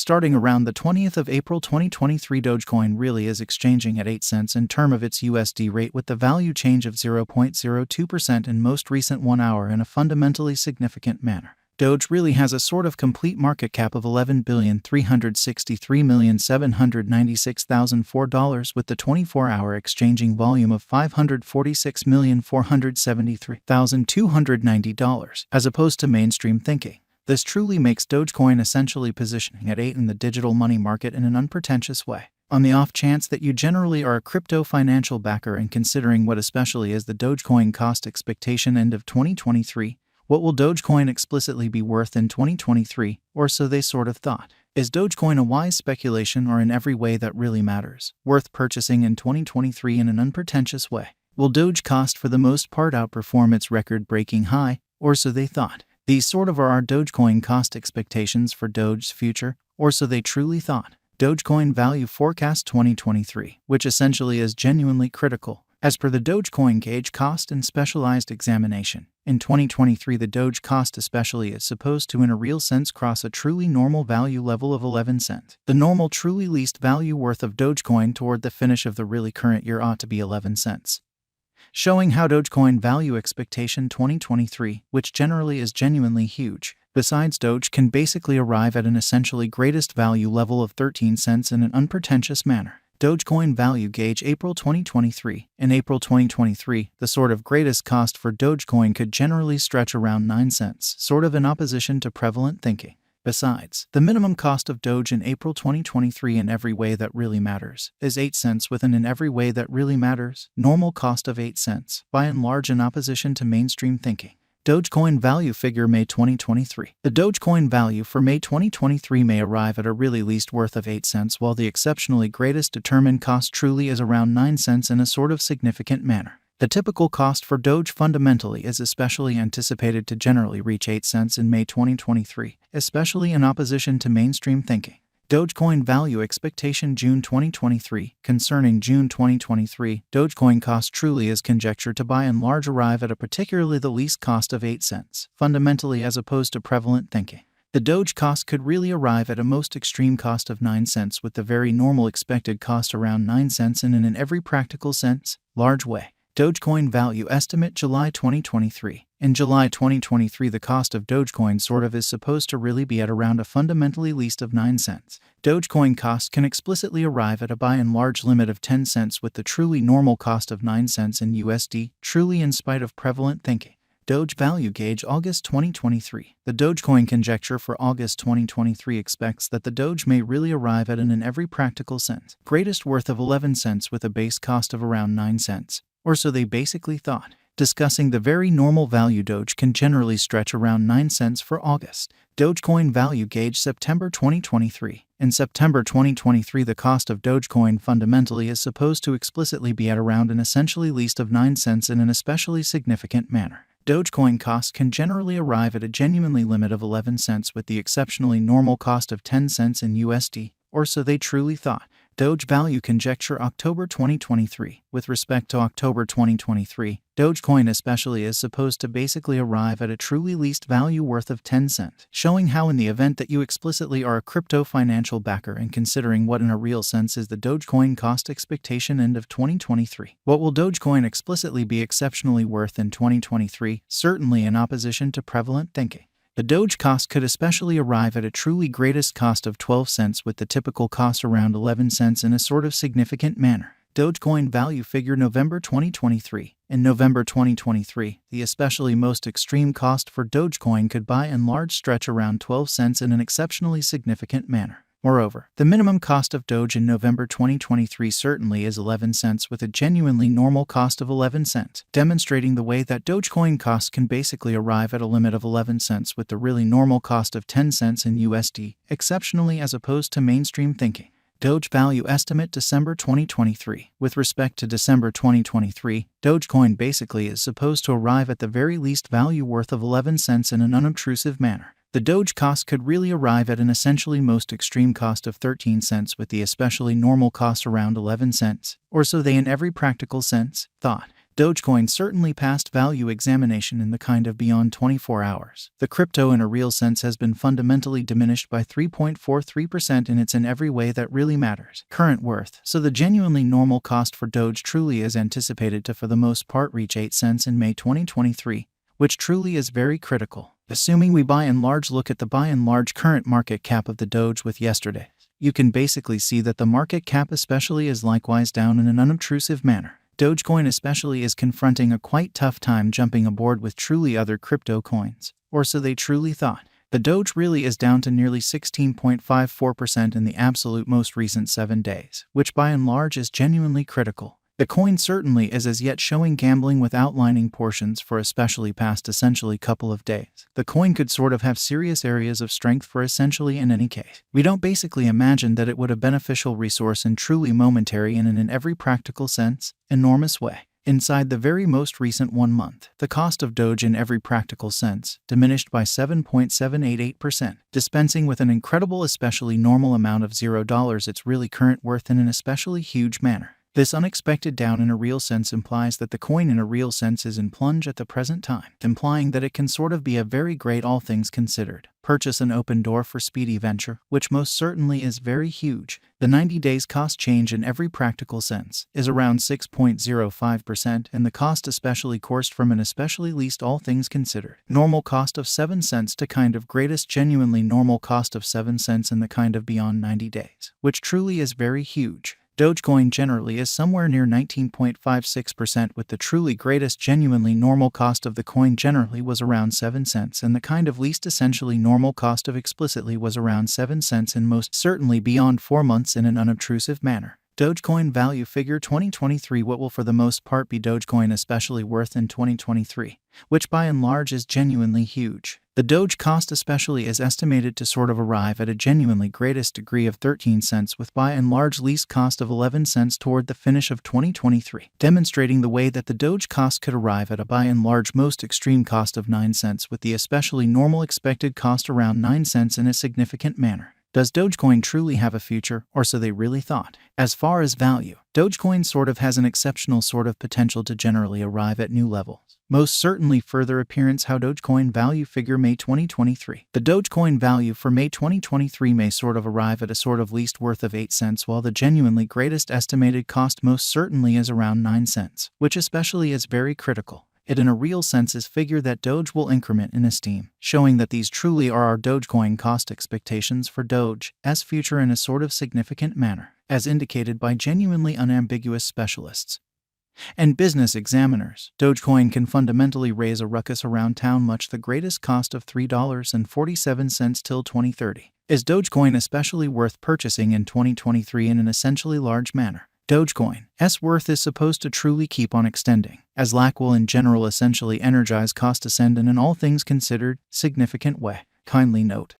Starting around the 20th of April 2023, Dogecoin really is exchanging at 8 cents in term of its USD rate, with the value change of 0.02% in most recent 1 hour in a fundamentally significant manner. Doge really has a sort of complete market cap of $11,363,796,004, with the 24-hour exchanging volume of $546,473,290, as opposed to mainstream thinking. This truly makes Dogecoin essentially positioning at 8 in the digital money market in an unpretentious way. On the off chance that you generally are a crypto financial backer and considering what especially is the Dogecoin cost expectation end of 2023, what will Dogecoin explicitly be worth in 2023, or so they sort of thought? Is Dogecoin a wise speculation or in every way that really matters, worth purchasing in 2023 in an unpretentious way? Will Doge cost for the most part outperform its record-breaking high, or so they thought? These sort of are our Dogecoin cost expectations for Doge's future, or so they truly thought. Dogecoin Value Forecast 2023, which essentially is genuinely critical. As per the Dogecoin Gauge Cost and Specialized Examination, in 2023 the Doge cost especially is supposed to in a real sense cross a truly normal value level of 11 cents. The normal truly least value worth of Dogecoin toward the finish of the really current year ought to be 11 cents. Showing how Dogecoin Value Expectation 2023, which generally is genuinely huge, besides Doge can basically arrive at an essentially greatest value level of 13 cents in an unpretentious manner. Dogecoin Value Gauge April 2023. In April 2023, the sort of greatest cost for Dogecoin could generally stretch around 9 cents, sort of in opposition to prevalent thinking. Besides, the minimum cost of Doge in April 2023 in every way that really matters is 8 cents with an in every way that really matters normal cost of 8 cents, by and large in opposition to mainstream thinking. Dogecoin Value Figure May 2023. The Dogecoin value for May 2023 may arrive at a really least worth of 8 cents, while the exceptionally greatest determined cost truly is around 9 cents in a sort of significant manner. The typical cost for Doge fundamentally is especially anticipated to generally reach 8 cents in May 2023, especially in opposition to mainstream thinking. Dogecoin Value Expectation June 2023. Concerning June 2023, Dogecoin cost truly is conjectured to by and large arrive at a particularly the least cost of 8 cents, fundamentally as opposed to prevalent thinking. The Doge cost could really arrive at a most extreme cost of 9 cents, with the very normal expected cost around 9 cents in every practical sense, large way. Dogecoin Value Estimate July 2023. In July 2023, the cost of Dogecoin sort of is supposed to really be at around a fundamentally least of 9 cents. Dogecoin cost can explicitly arrive at a by and large limit of 10 cents, with the truly normal cost of 9 cents in USD, truly in spite of prevalent thinking. Doge Value Gauge August 2023. The Dogecoin conjecture for August 2023 expects that the Doge may really arrive at an in every practical sense greatest worth of 11 cents with a base cost of around 9 cents. Or so they basically thought. Discussing the very normal value Doge can generally stretch around 9 cents for August. Dogecoin Value Gauge September 2023. In September 2023, the cost of Dogecoin fundamentally is supposed to explicitly be at around an essentially least of 9 cents in an especially significant manner. Dogecoin cost can generally arrive at a genuinely limit of 11 cents with the exceptionally normal cost of 10 cents in USD, or so they truly thought. Doge Value Conjecture October 2023. With respect to October 2023, Dogecoin especially is supposed to basically arrive at a truly least value worth of 10 cents, showing how in the event that you explicitly are a crypto financial backer and considering what in a real sense is the Dogecoin cost expectation end of 2023, what will Dogecoin explicitly be exceptionally worth in 2023, certainly in opposition to prevalent thinking. The Doge cost could especially arrive at a truly greatest cost of 12 cents with the typical cost around 11 cents in a sort of significant manner. Dogecoin Value Figure November 2023. In November 2023, the especially most extreme cost for Dogecoin could by and large stretch around 12 cents in an exceptionally significant manner. Moreover, the minimum cost of Doge in November 2023 certainly is 11 cents with a genuinely normal cost of 11 cents, demonstrating the way that Dogecoin cost can basically arrive at a limit of 11 cents with the really normal cost of 10 cents in USD, exceptionally as opposed to mainstream thinking. Doge Value Estimate December 2023. With respect to December 2023, Dogecoin basically is supposed to arrive at the very least value worth of 11 cents in an unobtrusive manner. The Doge cost could really arrive at an essentially most extreme cost of 13 cents with the especially normal cost around 11 cents, or so they in every practical sense thought. Dogecoin certainly passed value examination in the kind of beyond 24 hours. The crypto in a real sense has been fundamentally diminished by 3.43% and it's in every way that really matters. Current worth. So the genuinely normal cost for Doge truly is anticipated to for the most part reach 8 cents in May 2023, which truly is very critical. Assuming we by and large look at the by and large current market cap of the Doge with yesterday, you can basically see that the market cap especially is likewise down in an unobtrusive manner. Dogecoin especially is confronting a quite tough time jumping aboard with truly other crypto coins, or so they truly thought. The Doge really is down to nearly 16.54% in the absolute most recent 7 days, which by and large is genuinely critical. The coin certainly is as yet showing gambling with outlining portions for especially past essentially couple of days. The coin could sort of have serious areas of strength for essentially in any case. We don't basically imagine that it would a beneficial resource and truly momentary and in every practical sense, enormous way. Inside the very most recent 1 month, the cost of Doge in every practical sense diminished by 7.788%, dispensing with an incredible especially normal amount of $0 its really current worth in an especially huge manner. This unexpected down in a real sense implies that the coin in a real sense is in plunge at the present time, implying that it can sort of be a very great all things considered purchase an open door for speedy venture, which most certainly is very huge. The 90 days cost change in every practical sense is around 6.05% and the cost especially coursed from an especially least all things considered normal cost of 7 cents to kind of greatest genuinely normal cost of 7 cents in the kind of beyond 90 days, which truly is very huge. Dogecoin generally is somewhere near 19.56% with the truly greatest genuinely normal cost of the coin generally was around 7 cents and the kind of least essentially normal cost of explicitly was around 7 cents and most certainly beyond 4 months in an unobtrusive manner. Dogecoin value figure 2023. What will for the most part be Dogecoin especially worth in 2023, which by and large is genuinely huge. The Doge cost especially is estimated to sort of arrive at a genuinely greatest degree of 13 cents with by and large least cost of 11 cents toward the finish of 2023, demonstrating the way that the Doge cost could arrive at a by and large most extreme cost of 9 cents with the especially normal expected cost around 9 cents in a significant manner. Does Dogecoin truly have a future, or so they really thought? As far as value, Dogecoin sort of has an exceptional sort of potential to generally arrive at new levels. Most certainly further appearance how Dogecoin value figure May 2023. The Dogecoin value for May 2023 may sort of arrive at a sort of least worth of 8 cents while the genuinely greatest estimated cost most certainly is around 9 cents, which especially is very critical. It in a real sense is figure that Doge will increment in esteem, showing that these truly are our Dogecoin cost expectations for Doge as future in a sort of significant manner, as indicated by genuinely unambiguous specialists and business examiners. Dogecoin can fundamentally raise a ruckus around town much the greatest cost of $3.47 till 2030. Is Dogecoin especially worth purchasing in 2023 in an essentially large manner? Dogecoin's worth is supposed to truly keep on extending, as lack will in general essentially energize cost ascend in an all things considered significant way. Kindly note